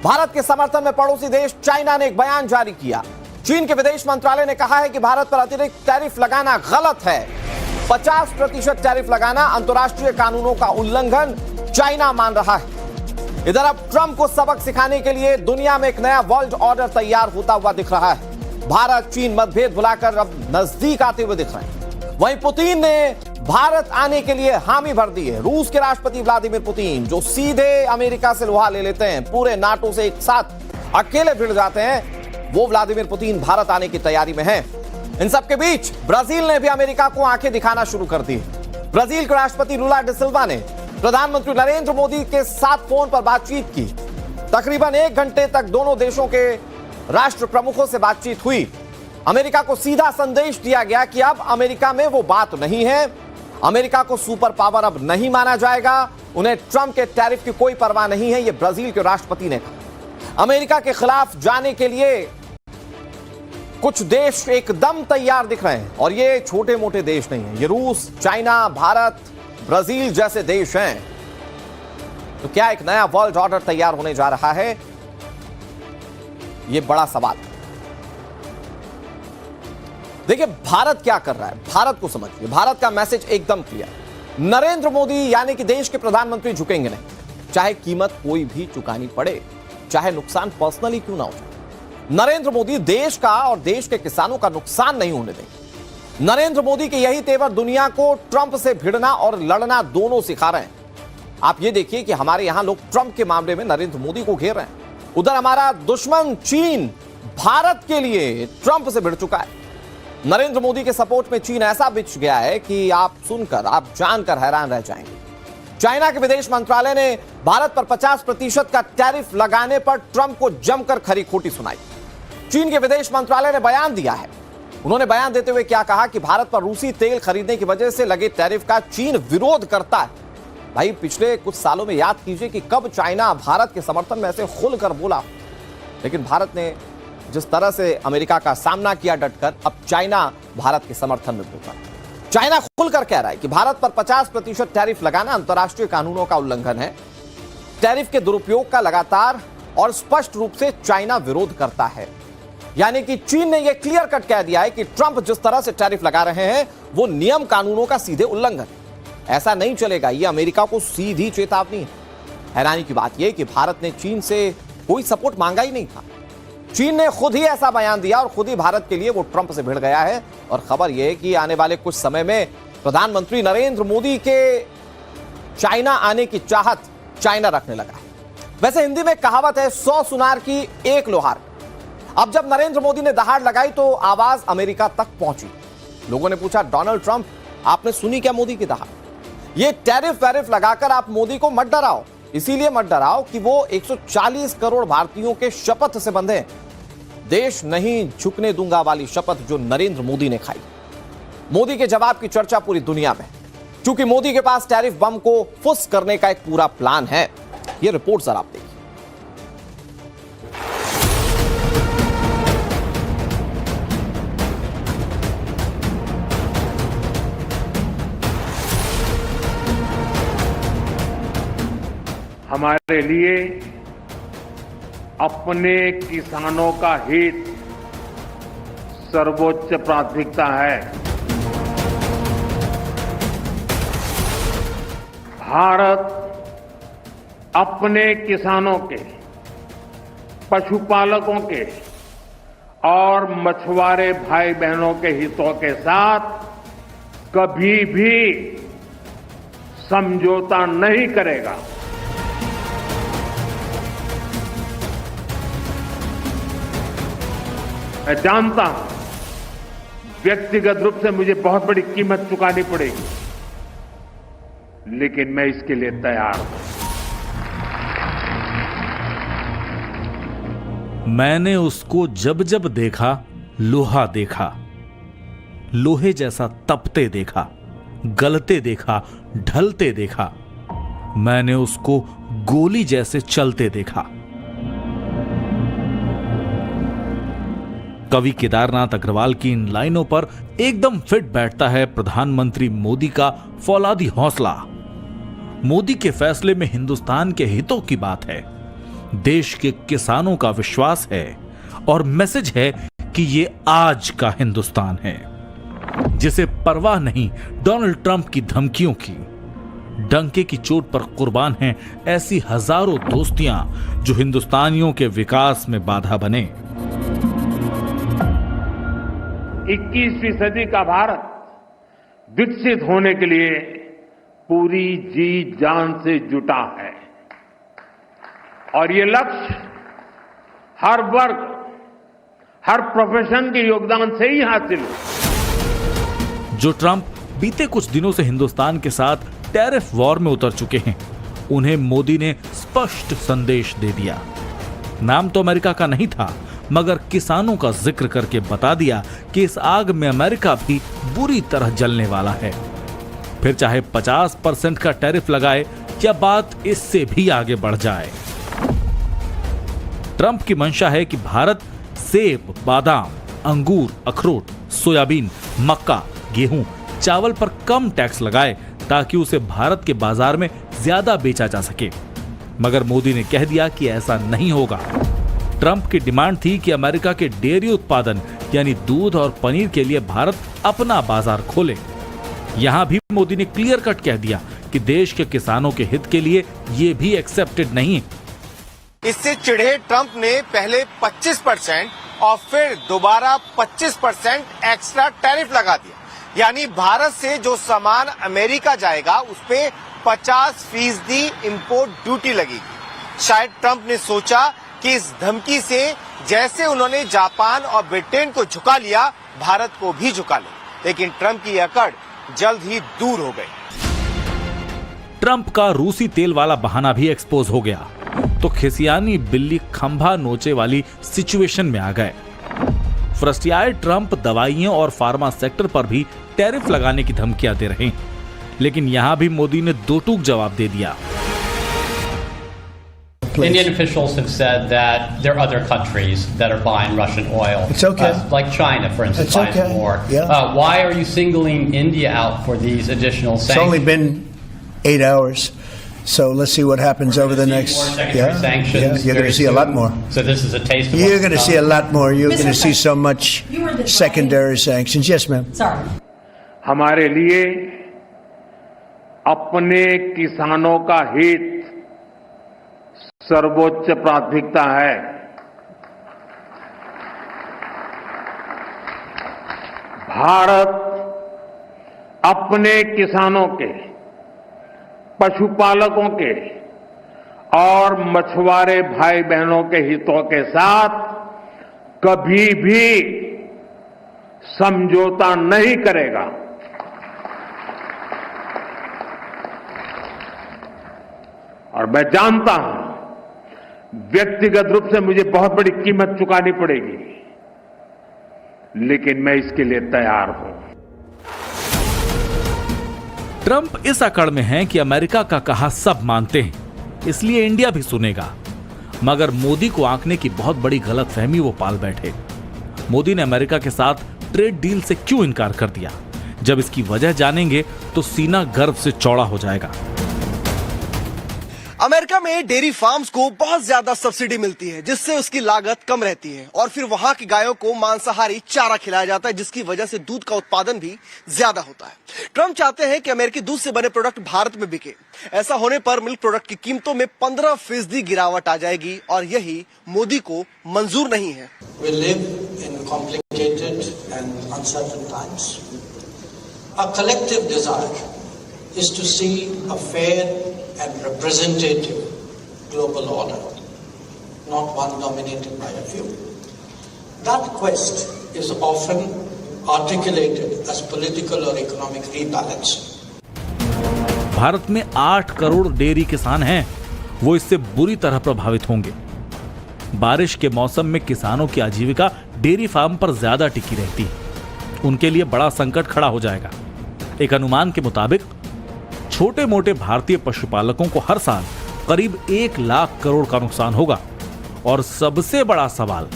भारत के समर्थन में पड़ोसी देश चाइना ने एक बयान जारी किया। चीन के विदेश मंत्रालय ने कहा है कि भारत पर अतिरिक्त टैरिफ लगाना गलत है। 50% टैरिफ लगाना अंतर्राष्ट्रीय कानूनों का उल्लंघन चाइना मान रहा है। इधर अब ट्रंप को सबक सिखाने के लिए दुनिया में एक नया वर्ल्ड ऑर्डर तैयार होता हुआ दिख रहा है। भारत चीन मतभेद भुलाकर अब नजदीक आते हुए दिख रहे हैं। वहीं पुतिन ने भारत आने के लिए हामी भर दी है। रूस के राष्ट्रपति व्लादिमीर पुतिन, जो सीधे अमेरिका से लोहा ले लेते हैं, पूरे नाटो से एक साथ अकेले भिड़ जाते हैं, वो व्लादिमीर पुतिन भारत आने की तैयारी में है। इन सबके बीच ब्राजील ने भी अमेरिका को आंखें दिखाना शुरू कर दी। ब्राजील के राष्ट्रपति लुला डी सिल्वा ने प्रधानमंत्री नरेंद्र मोदी के साथ फोन पर बातचीत की। तकरीबन 1 घंटे तक दोनों देशों के राष्ट्र प्रमुखों से बातचीत हुई। अमेरिका को सीधा संदेश दिया गया कि अब अमेरिका में वो बात नहीं है। अमेरिका को सुपर पावर अब नहीं माना जाएगा। उन्हें ट्रंप के टैरिफ की कोई परवाह नहीं है, यह ब्राजील के राष्ट्रपति ने कहा। अमेरिका के खिलाफ जाने के लिए कुछ देश एकदम तैयार दिख रहे हैं, और ये छोटे मोटे देश नहीं है। ये रूस, चाइना, भारत, ब्राजील जैसे देश हैं। तो क्या एक नया वर्ल्ड ऑर्डर तैयार होने जा रहा है? यह बड़ा सवाल है। देखिए भारत क्या कर रहा है, भारत को समझिए। भारत का मैसेज एकदम क्लियर। नरेंद्र मोदी यानी कि देश के प्रधानमंत्री झुकेंगे नहीं, चाहे कीमत कोई भी चुकानी पड़े, चाहे नुकसान पर्सनली क्यों ना हो। नरेंद्र मोदी देश का और देश के किसानों का नुकसान नहीं होने देंगे। नरेंद्र मोदी के यही तेवर दुनिया को ट्रंप से भिड़ना और लड़ना दोनों सिखा रहे हैं। आप ये देखिए कि हमारे यहां लोग ट्रंप के मामले में नरेंद्र मोदी को घेर रहे हैं। उधर हमारा दुश्मन चीन भारत के लिए ट्रंप से भिड़ चुका है। नरेंद्र मोदी के सपोर्ट में चीन ऐसा बिछ गया है कि आप सुनकर, आप जानकर हैरान रह जाएंगे। चाइना के विदेश मंत्रालय ने भारत पर 50% का टैरिफ लगाने पर ट्रंप को जमकर खरी खोटी सुनाई। चीन के विदेश मंत्रालय ने बयान दिया है। उन्होंने बयान देते हुए क्या कहा कि भारत पर रूसी तेल खरीदने की वजह से लगे टैरिफ का चीन विरोध करता है। भाई पिछले कुछ सालों में याद कीजिए कि कब चाइना भारत के समर्थन में ऐसे खुलकर बोला, लेकिन भारत ने जिस तरह से अमेरिका का सामना किया डटकर, अब चाइना भारत के समर्थन में बोलता है। चाइना खुलकर कह रहा है कि भारत पर 50% टैरिफ लगाना अंतर्राष्ट्रीय कानूनों का उल्लंघन है। टैरिफ के दुरुपयोग का लगातार और स्पष्ट रूप से चाइना विरोध करता है। यानी कि चीन ने यह क्लियर कट कह दिया है कि ट्रंप जिस तरह से टैरिफ लगा रहे हैं वो नियम कानूनों का सीधे उल्लंघन। ऐसा नहीं चलेगा, यह अमेरिका को सीधी चेतावनी है। हैरानी की बात यह कि भारत ने चीन से कोई सपोर्ट मांगा ही नहीं था। चीन ने खुद ही ऐसा बयान दिया और खुद ही भारत के लिए वो ट्रंप से भिड़ गया है। और खबर यह है कि आने वाले कुछ समय में प्रधानमंत्री नरेंद्र मोदी के चाइना आने की चाहत चाइना रखने लगा है। वैसे हिंदी में कहावत है, 100 सुनार की एक लोहार। अब जब नरेंद्र मोदी ने दहाड़ लगाई तो आवाज अमेरिका तक पहुंची। लोगों ने पूछा, डोनाल्ड ट्रंप आपने सुनी क्या मोदी की दहाड़? ये टैरिफ वैरिफ लगाकर आप मोदी को मत डराओ, इसीलिए मत डराओ कि वो 140 करोड़ भारतीयों के शपथ से बंधे। देश नहीं झुकने दूंगा वाली शपथ जो नरेंद्र मोदी ने खाई। मोदी के जवाब की चर्चा पूरी दुनिया में, क्योंकि मोदी के पास टैरिफ बम को फुस करने का एक पूरा प्लान है। ये रिपोर्ट जरा आप देखिए। हमारे लिए अपने किसानों का हित सर्वोच्च प्राथमिकता है। भारत अपने किसानों के, पशुपालकों के और मछुआरे भाई बहनों के हितों के साथ कभी भी समझौता नहीं करेगा। मैं जानता हूं व्यक्तिगत रूप से मुझे बहुत बड़ी कीमत चुकानी पड़ेगी, लेकिन मैं इसके लिए तैयार हूं। मैंने उसको जब जब देखा लोहा देखा, लोहे जैसा तपते देखा, गलते देखा, ढलते देखा। मैंने उसको गोली जैसे चलते देखा। कवि केदारनाथ अग्रवाल की इन लाइनों पर एकदम फिट बैठता है प्रधानमंत्री मोदी का फौलादी हौसला। मोदी के फैसले में हिंदुस्तान के हितों की बात है। देश के किसानों का विश्वास है और मैसेज है कि ये आज का हिंदुस्तान है, जिसे परवाह नहीं डोनाल्ड ट्रंप की धमकियों की। डंके की चोट पर कुर्बान हैं ऐसी हजारों दोस्तियां जो हिंदुस्तानियों के विकास में बाधा बने। 21वीं सदी का भारत विकसित होने के लिए पूरी जी जान से जुटा है और ये लक्ष्य हर वर्ग, हर प्रोफेशन के योगदान से ही हासिल है। जो ट्रंप बीते कुछ दिनों से हिंदुस्तान के साथ टैरिफ वॉर में उतर चुके हैं, उन्हें मोदी ने स्पष्ट संदेश दे दिया। नाम तो अमेरिका का नहीं था, मगर किसानों का जिक्र करके बता दिया कि इस आग में अमेरिका भी बुरी तरह जलने वाला है। फिर चाहे 50% का टैरिफ लगाए या बात इससे भी आगे बढ़ जाए। ट्रंप की मंशा है कि भारत सेब, बादाम, अंगूर, अखरोट, सोयाबीन, मक्का, गेहूं, चावल पर कम टैक्स लगाए ताकि उसे भारत के बाजार में ज्यादा बेचा जा सके। मगर मोदी ने कह दिया कि ऐसा नहीं होगा। ट्रंप की डिमांड थी कि अमेरिका के डेयरी उत्पादन यानी दूध और पनीर के लिए भारत अपना बाजार खोले। यहां भी मोदी ने क्लियर कट कह दिया कि देश के किसानों के हित के लिए यह भी एक्सेप्टेड नहीं है। इससे चिढ़े ट्रंप ने पहले 25% और फिर दोबारा 25% एक्स्ट्रा टैरिफ लगा दिया। यानी भारत से जो सामान अमेरिका जाएगा उस पे 50% इंपोर्ट ड्यूटी लगेगी। शायद ट्रंप ने सोचा कि इस धमकी से जैसे उन्होंने जापान और ब्रिटेन को झुका लिया, भारत को भी झुका ले। लेकिन ट्रंप की अकड़ जल्द ही दूर हो गई। ट्रंप का रूसी तेल वाला बहाना भी एक्सपोज हो गया तो खिसियानी बिल्ली खंभा नोचे वाली सिचुएशन में आ गए। फ्रस्ट्रियाए ट्रंप दवाइयों और फार्मा सेक्टर पर भी टैरिफ लगाने की धमकियां दे रहे हैं, लेकिन यहां भी मोदी ने दो टूक जवाब दे दिया। Indian officials have said that there are other countries that are buying Russian oil. It's okay. Like China, for instance, It's buys okay. more. Yeah. Why are you singling India out for these additional sanctions? It's only been 8 hours, so let's see what happens over the next. More secondary sanctions. You're going to see a lot more. So this is a taste of You're what's going to to see a come. lot more. You're going to see so much You were the secondary sanctions. Yes, ma'am. Sorry. हमारे लिए अपने किसानों का हित सर्वोच्च प्राथमिकता है। भारत अपने किसानों के, पशुपालकों के और मछुआरे भाई बहनों के हितों के साथ कभी भी समझौता नहीं करेगा। और मैं जानता हूं व्यक्तिगत रूप से मुझे बहुत बड़ी कीमत चुकानी पड़ेगी, लेकिन मैं इसके लिए तैयार हूं। ट्रंप इस अकड़ में हैं कि अमेरिका का कहा सब मानते हैं, इसलिए इंडिया भी सुनेगा। मगर मोदी को आंकने की बहुत बड़ी गलतफहमी वो पाल बैठे। मोदी ने अमेरिका के साथ ट्रेड डील से क्यों इनकार कर दिया? जब इसकी वजह जानेंगे तो सीना गर्व से चौड़ा हो जाएगा। अमेरिका में डेयरी फार्म्स को बहुत ज्यादा सब्सिडी मिलती है, जिससे उसकी लागत कम रहती है और फिर वहां की गायों को मांसाहारी चारा खिलाया जाता है, जिसकी वजह से दूध का उत्पादन भी ज्यादा होता है। ट्रंप चाहते हैं कि अमेरिकी दूध से बने प्रोडक्ट भारत में बिके। ऐसा होने पर मिल्क प्रोडक्ट की कीमतों में 15% गिरावट आ जाएगी और यही मोदी को मंजूर नहीं है। We live in complicated and uncertain times. Our collective desire is to see a fair and representative global order, not one dominated by a few. That quest is often articulated as political or economic rebalance. Bharat में 8 crore dairy किसान हैं, वो इससे बुरी तरह प्रभावित होंगे। बारिश के मौसम में किसानों की आजीविका डेयरी फार्म पर ज्यादा टिकी रहती है। उनके लिए बड़ा संकट खड़ा हो जाएगा। एक अनुमान के मुताबिक छोटे मोटे भारतीय पशुपालकों को हर साल करीब 1 लाख करोड़ का नुकसान होगा। और सबसे बड़ा सवाल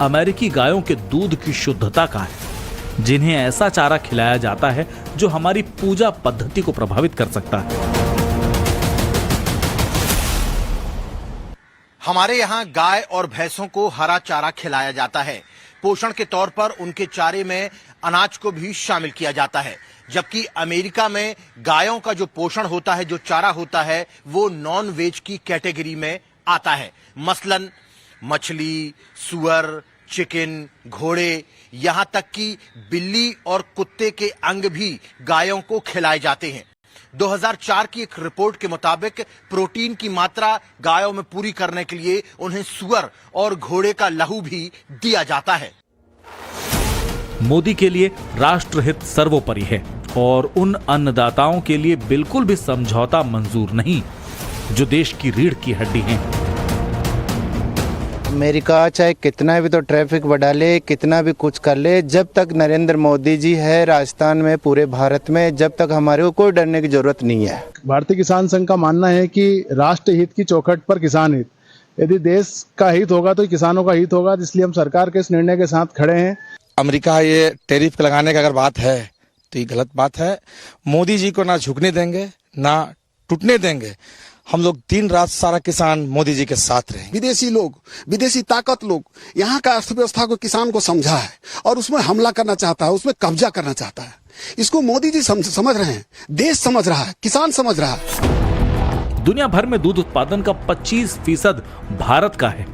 अमेरिकी गायों के दूध की शुद्धता का है, जिन्हें ऐसा चारा खिलाया जाता है जो हमारी पूजा पद्धति को प्रभावित कर सकता है। हमारे यहाँ गाय और भैंसों को हरा चारा खिलाया जाता है। पोषण के तौर पर उनके चारे में अनाज को भी शामिल किया जाता है, जबकि अमेरिका में गायों का जो पोषण होता है, जो चारा होता है, वो नॉन वेज की कैटेगरी में आता है। मसलन मछली, सुअर, चिकन, घोड़े, यहाँ तक कि बिल्ली और कुत्ते के अंग भी गायों को खिलाए जाते हैं। 2004 की एक रिपोर्ट के मुताबिक प्रोटीन की मात्रा गायों में पूरी करने के लिए उन्हें सुअर और घोड़े का लहू भी दिया जाता है। मोदी के लिए राष्ट्रहित सर्वोपरि है और उन अन्नदाताओं के लिए बिल्कुल भी समझौता मंजूर नहीं जो देश की रीढ़ की हड्डी हैं। अमेरिका चाहे कितना भी तो ट्रैफिक बढ़ा ले, कितना भी कुछ कर ले, जब तक नरेंद्र मोदी जी है राजस्थान में, पूरे भारत में, जब तक हमारे को कोई डरने की जरूरत नहीं है। भारतीय किसान संघ का मानना है कि राष्ट्र हित की चौखट पर किसान हित, यदि देश का हित होगा तो किसानों का हित होगा, इसलिए हम सरकार के इस निर्णय के साथ खड़े हैं। अमेरिका ये टैरिफ लगाने का अगर बात है तो ये गलत बात है। मोदी जी को ना झुकने देंगे ना टूटने देंगे। हम लोग दिन रात सारा किसान मोदी जी के साथ रहे। विदेशी लोग, विदेशी ताकत लोग यहाँ का अर्थव्यवस्था को, किसान को समझा है और उसमें हमला करना चाहता है, उसमें कब्जा करना चाहता है। इसको मोदी जी समझ रहे हैं, देश समझ रहा है, किसान समझ रहा है। दुनिया भर में दूध उत्पादन का 25% भारत का है।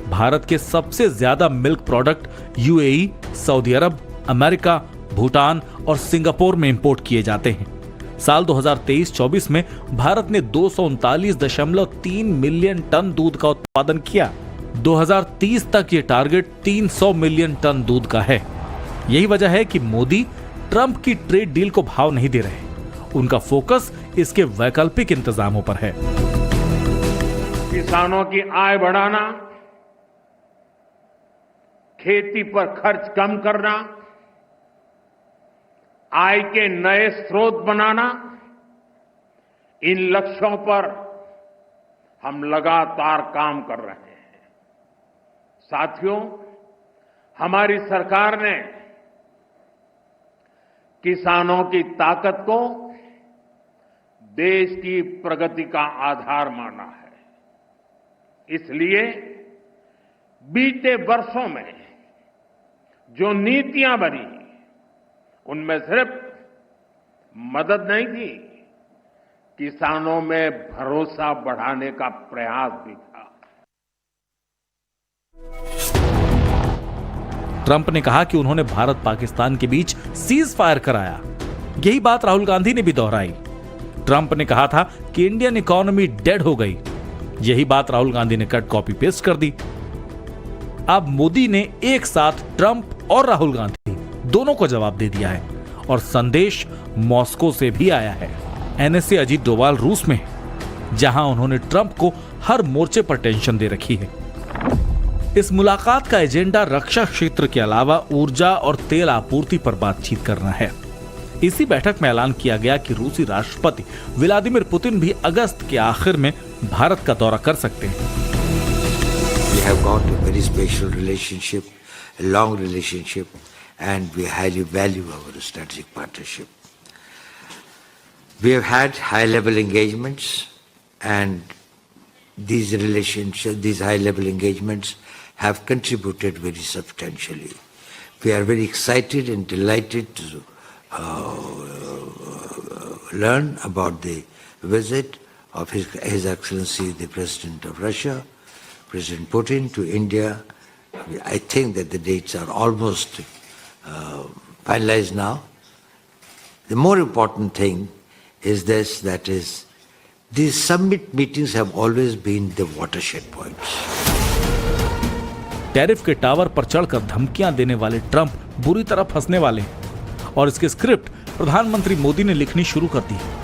भारत के सबसे ज्यादा मिल्क प्रोडक्ट यूएई, सऊदी अरब, अमेरिका, भूटान और सिंगापुर में इंपोर्ट किए जाते हैं। साल 2023-24 में भारत ने 239.3 मिलियन टन दूध का उत्पादन किया। 2030 तक ये टारगेट 300 मिलियन टन दूध का है। यही वजह है कि मोदी ट्रंप की ट्रेड डील को भाव नहीं दे रहे। उनका फोकस इसके वैकल्पिक इंतजामों पर है। किसानों की आय बढ़ाना, खेती पर खर्च कम करना, आय के नए स्रोत बनाना, इन लक्ष्यों पर हम लगातार काम कर रहे हैं। साथियों, हमारी सरकार ने किसानों की ताकत को देश की प्रगति का आधार माना है। इसलिए बीते वर्षों में जो नीतियां बनी, उनमें सिर्फ मदद नहीं की, किसानों में भरोसा बढ़ाने का प्रयास भी था। ट्रंप ने कहा कि उन्होंने भारत पाकिस्तान के बीच सीज फायर कराया। यही बात राहुल गांधी ने भी दोहराई। ट्रंप ने कहा था कि इंडियन इकोनॉमी डेड हो गई। यही बात राहुल गांधी ने कट कॉपी पेस्ट कर दी। अब मोदी ने एक साथ ट्रंप और राहुल गांधी दोनों को जवाब दे दिया है और संदेश मॉस्को से भी आया है। एनएसए अजीत डोवाल रूस में, जहां उन्होंने ट्रंप को हर मोर्चे पर टेंशन दे रखी है। इस मुलाकात का एजेंडा रक्षा क्षेत्र के अलावा ऊर्जा और तेल आपूर्ति पर बातचीत करना है। इसी बैठक में ऐलान किया गया कि रूसी राष्ट्रपति व्लादिमीर पुतिन भी अगस्त के आखिर में भारत का दौरा कर सकते हैं। We have got a very special relationship, a long relationship, and we highly value our strategic partnership. We have had high-level engagements, and these relationships, these high-level engagements have contributed very substantially. We are very excited and delighted to learn about the visit of His Excellency the President of Russia, President Putin, to India. I think that the dates are almost finalized now. The more important thing is this, that is, these summit meetings have always been the watershed points. Tariff के tower पर चढ़कर धमकियां देने वाले Trump बुरी तरह फंसने वाले हैं और इसकी स्क्रिप्ट प्रधानमंत्री मोदी ने लिखनी शुरू कर दी है।